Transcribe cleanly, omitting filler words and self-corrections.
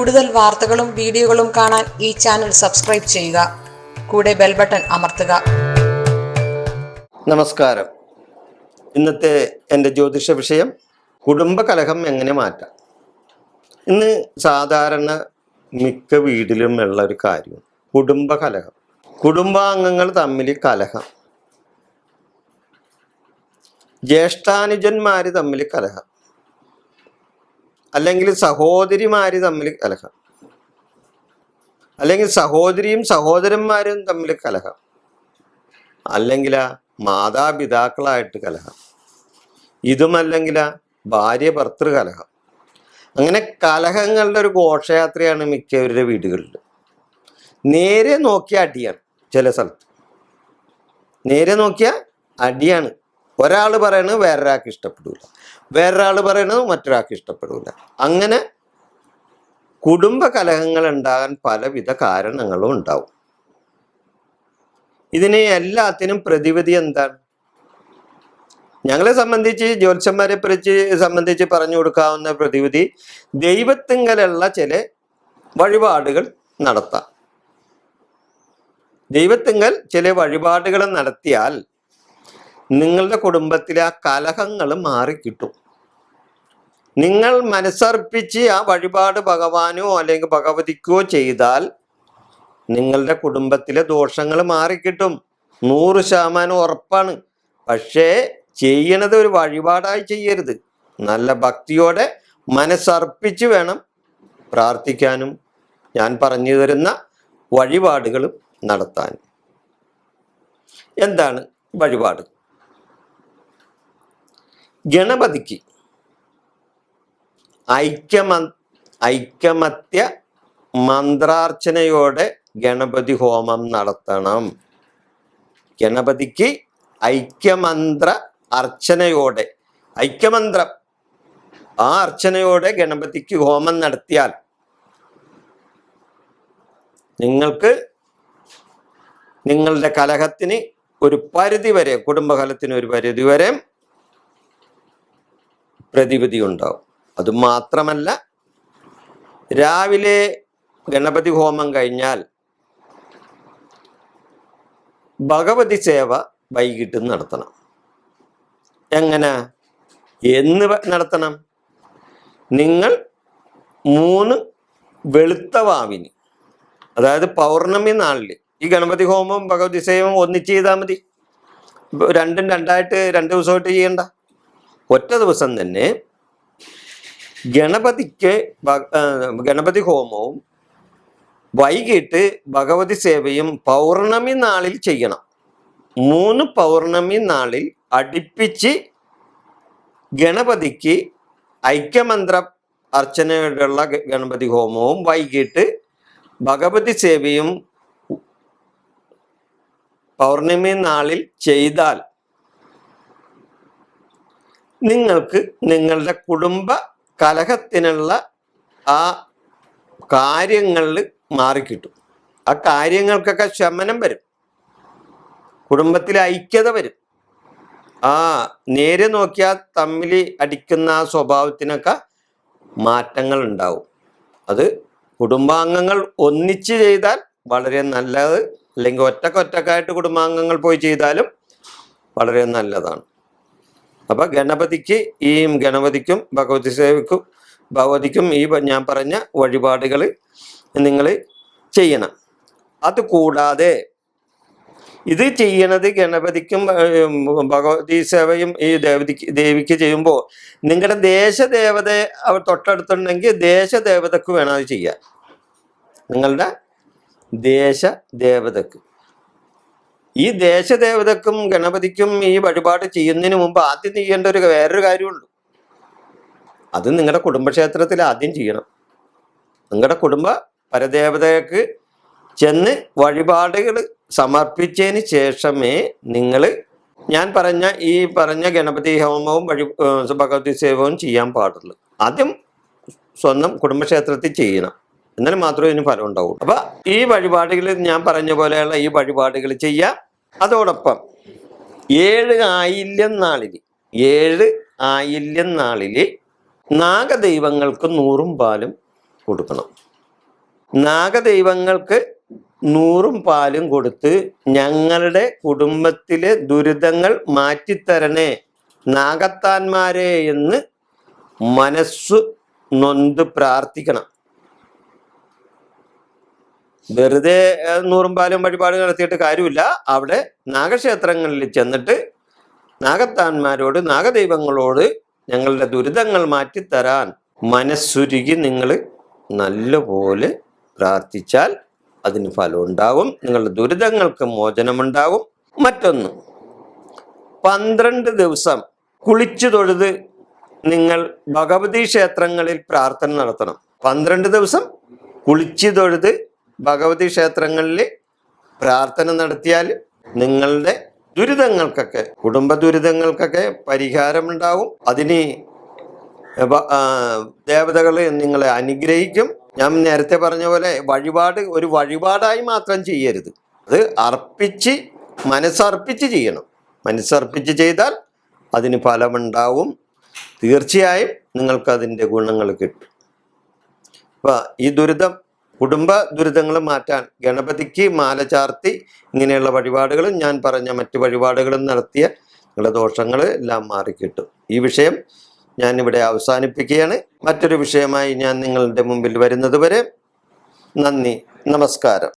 കൂടുതൽ വാർത്തകളും വീഡിയോകളും കാണാൻ ഈ ചാനൽ സബ്സ്ക്രൈബ് ചെയ്യുക. കൂടെ ബെൽ ബട്ടൺ അമർത്തുക. നമസ്കാരം. ഇന്നത്തെ എൻ്റെ ജ്യോതിഷ വിഷയം കുടുംബകലഹം എങ്ങനെ മാറ്റാം. ഇന്ന് സാധാരണ മിക്ക വീട്ടിലും ഉള്ള ഒരു കാര്യം കുടുംബകലഹം. കുടുംബാംഗങ്ങൾ തമ്മിൽ കലഹം, ജ്യേഷ്ഠാനുജന്മാർ തമ്മിൽ കലഹം, അല്ലെങ്കിൽ സഹോദരിമാർ തമ്മിൽ കലഹം, അല്ലെങ്കിൽ സഹോദരിയും സഹോദരന്മാരും തമ്മിൽ കലഹം, അല്ലെങ്കിൽ മാതാപിതാക്കളായിട്ട് കലഹം, ഇതുമല്ലെങ്കിൽ ഭാര്യ ഭർത്തൃ കലഹം. അങ്ങനെ കലഹങ്ങളുടെ ഒരു ഘോഷയാത്രയാണ് മിക്കവരുടെ വീടുകളിൽ. നേരെ നോക്കിയ അടിയാണ്. ചില സ്ഥലത്ത് നേരെ നോക്കിയ അടിയാണ്. ഒരാൾ പറയണത് വേറൊരാൾക്ക് ഇഷ്ടപ്പെടില്ല, വേറൊരാൾ പറയണത് മറ്റൊരാൾക്ക് ഇഷ്ടപ്പെടില്ല. അങ്ങനെ കുടുംബ കലഹങ്ങൾ ഉണ്ടാകാൻ പലവിധ കാരണങ്ങളും ഉണ്ടാവും. ഇതിനെ എല്ലാത്തിനും പ്രതിവിധി എന്താണ്? ഞങ്ങളെ സംബന്ധിച്ച്, ജ്യോത്സ്യന്മാരെ സംബന്ധിച്ച് പറഞ്ഞു കൊടുക്കാവുന്ന പ്രതിവിധി ദൈവത്തിങ്കലുള്ള ചില വഴിപാടുകൾ നടത്താം. ദൈവത്തിങ്കൽ ചില വഴിപാടുകൾ നടത്തിയാൽ നിങ്ങളുടെ കുടുംബത്തിലെ ആ കലഹങ്ങൾ മാറിക്കിട്ടും. നിങ്ങൾ മനസ്സർപ്പിച്ച് ആ വഴിപാട് ഭഗവാനോ അല്ലെങ്കിൽ ഭഗവതിക്കോ ചെയ്താൽ നിങ്ങളുടെ കുടുംബത്തിലെ ദോഷങ്ങൾ മാറിക്കിട്ടും. 100% ഉറപ്പാണ്. പക്ഷേ ചെയ്യണത് ഒരു വഴിപാടായി ചെയ്യരുത്. നല്ല ഭക്തിയോടെ മനസ്സർപ്പിച്ച് വേണം പ്രാർത്ഥിക്കാനും ഞാൻ പറഞ്ഞു തരുന്ന വഴിപാടുകളും നടത്താൻ. എന്താണ് വഴിപാട്? ഗണപതിക്ക് ഐക്യമത്യ മന്ത്രാർച്ചനയോടെ ഗണപതി ഹോമം നടത്തണം. ഗണപതിക്ക് ഐക്യമന്ത്ര അർച്ചനയോടെ, ഐക്യമന്ത്രം ആ അർച്ചനയോടെ ഗണപതിക്ക് ഹോമം നടത്തിയാൽ നിങ്ങൾക്ക് നിങ്ങളുടെ കലഹത്തിന് ഒരു പരിധി വരെ, കുടുംബകലഹത്തിന് ഒരു പരിധി വരെ പ്രതിവിധി ഉണ്ടാവും. അതുമാത്രമല്ല, രാവിലെ ഗണപതി ഹോമം കഴിഞ്ഞാൽ ഭഗവതി സേവ വൈകിട്ട് നടത്തണം. എങ്ങനെ, എന്ന് നടത്തണം? നിങ്ങൾ 3 വെളുത്ത വാവിന്, അതായത് പൗർണമി നാളിൽ ഈ ഗണപതി ഹോമവും ഭഗവതി സേവവും ഒന്നിച്ച് ചെയ്താൽ മതി. രണ്ടും രണ്ടായിട്ട് 2 ദിവസമായിട്ട് ചെയ്യണ്ട. ഒറ്റ ദിവസം തന്നെ ഗണപതി ഹോമവും വൈകിട്ട് ഭഗവതി സേവയും പൗർണമി നാളിൽ ചെയ്യണം. 3 പൗർണമി നാളിൽ അടുപ്പിച്ച് ഗണപതിക്ക് ഐക്യമന്ത്ര അർച്ചനയോടുള്ള ഗണപതി ഹോമവും വൈകിട്ട് ഭഗവതി സേവയും പൗർണമി നാളിൽ ചെയ്താൽ നിങ്ങൾക്ക് നിങ്ങളുടെ കുടുംബ കലഹത്തിനുള്ള ആ കാര്യങ്ങളിൽ മാറിക്കിട്ടും. ആ കാര്യങ്ങൾക്കൊക്കെ ശമനം വരും. കുടുംബത്തിലെ ഐക്യത വരും. നേരെ നോക്കിയാൽ തമ്മിൽ അടിക്കുന്ന ആ സ്വഭാവത്തിനൊക്കെ മാറ്റങ്ങൾ ഉണ്ടാവും. അത് കുടുംബാംഗങ്ങൾ ഒന്നിച്ച് ചെയ്താൽ വളരെ നല്ലത്. അല്ലെങ്കിൽ ഒറ്റക്കായിട്ട് കുടുംബാംഗങ്ങൾ പോയി ചെയ്താലും വളരെ നല്ലതാണ്. അപ്പൊ ഗണപതിക്കും ഭഗവതിക്കും ഈ ഞാൻ പറഞ്ഞ വഴിപാടുകൾ നിങ്ങൾ ചെയ്യണം. അതുകൂടാതെ ഇത് ചെയ്യണത് ഗണപതിക്കും ഭഗവതി സേവയും ഈ ദേവിക്ക് ചെയ്യുമ്പോൾ നിങ്ങളുടെ ദേശദേവത അവർ തൊട്ടടുത്തുണ്ടെങ്കിൽ ദേശദേവതക്ക് വേണം അത് ചെയ്യാൻ. നിങ്ങളുടെ ദേശദേവതക്ക്, ഈ ദേശദേവതക്കും ഗണപതിക്കും ഈ വഴിപാട് ചെയ്യുന്നതിന് മുമ്പ് ആദ്യം ചെയ്യേണ്ട വേറൊരു കാര്യമുള്ളൂ. അത് നിങ്ങളുടെ കുടുംബക്ഷേത്രത്തിൽ ആദ്യം ചെയ്യണം. നിങ്ങളുടെ കുടുംബ പരദേവതയ്ക്ക് ചെന്ന് വഴിപാടുകൾ സമർപ്പിച്ചതിന് ശേഷമേ നിങ്ങൾ ഞാൻ പറഞ്ഞ ഗണപതി ഹോമവും ഭഗവതി സേവവും ചെയ്യാൻ പാടുള്ളൂ. ആദ്യം സ്വന്തം കുടുംബക്ഷേത്രത്തിൽ ചെയ്യണം. എന്നാൽ മാത്രമേ ഇതിന് ഫലം ഉണ്ടാവുള്ളൂ. അപ്പൊ ഈ വഴിപാടുകൾ ഞാൻ പറഞ്ഞ പോലെയുള്ള ഈ വഴിപാടുകൾ ചെയ്യാം. അതോടൊപ്പം 7 ആയില്യം നാളിൽ നാഗദൈവങ്ങൾക്ക് 100 പാലും കൊടുക്കണം. നാഗദൈവങ്ങൾക്ക് 100 പാലും കൊടുത്ത് ഞങ്ങളുടെ കുടുംബത്തിലെ ദുരിതങ്ങൾ മാറ്റിത്തരണേ നാഗത്താന്മാരെ എന്ന് മനസ്സു നൊന്ത് പ്രാർത്ഥിക്കണം. വെറുതെ 100 പാലും വഴിപാട് നടത്തിയിട്ട് കാര്യമില്ല. അവിടെ നാഗക്ഷേത്രങ്ങളിൽ ചെന്നിട്ട് നാഗത്താന്മാരോട്, നാഗദൈവങ്ങളോട് ഞങ്ങളുടെ ദുരിതങ്ങൾ മാറ്റിത്തരാൻ മനസ്സുരുകി നിങ്ങൾ നല്ലപോലെ പ്രാർത്ഥിച്ചാൽ അതിന് ഫലം ഉണ്ടാകും. നിങ്ങളുടെ ദുരിതങ്ങൾക്ക് മോചനമുണ്ടാകും. മറ്റൊന്ന്, 12 ദിവസം കുളിച്ചു തൊഴുത് നിങ്ങൾ ഭഗവതി ക്ഷേത്രങ്ങളിൽ പ്രാർത്ഥന നടത്തണം. 12 ദിവസം കുളിച്ചു തൊഴുത് ഭഗവതി ക്ഷേത്രങ്ങളിൽ പ്രാർത്ഥന നടത്തിയാൽ നിങ്ങളുടെ ദുരിതങ്ങൾക്കൊക്കെ, കുടുംബ ദുരിതങ്ങൾക്കൊക്കെ പരിഹാരമുണ്ടാവും. അതിന് ദേവതകൾ നിങ്ങളെ അനുഗ്രഹിക്കും. ഞാൻ നേരത്തെ പറഞ്ഞ പോലെ വഴിപാട് ഒരു വഴിപാടായി മാത്രം ചെയ്യരുത്. അത് അർപ്പിച്ച്, മനസ്സർപ്പിച്ച് ചെയ്യണം. മനസ്സർപ്പിച്ച് ചെയ്താൽ അതിന് ഫലമുണ്ടാവും. തീർച്ചയായും നിങ്ങൾക്കതിൻ്റെ ഗുണങ്ങൾ കിട്ടും. അപ്പം ഈ കുടുംബ ദുരിതങ്ങൾ മാറ്റാൻ ഗണപതിക്ക് മാല ചാർത്തി ഇങ്ങനെയുള്ള വഴിപാടുകളും ഞാൻ പറഞ്ഞ മറ്റു വഴിപാടുകളും നടത്തിയ നിങ്ങളുടെ ദോഷങ്ങൾ എല്ലാം മാറിക്കിട്ടും. ഈ വിഷയം ഞാനിവിടെ അവസാനിപ്പിക്കുകയാണ്. മറ്റൊരു വിഷയമായി ഞാൻ നിങ്ങളുടെ മുമ്പിൽ വരുന്നത് വരെ നന്ദി, നമസ്കാരം.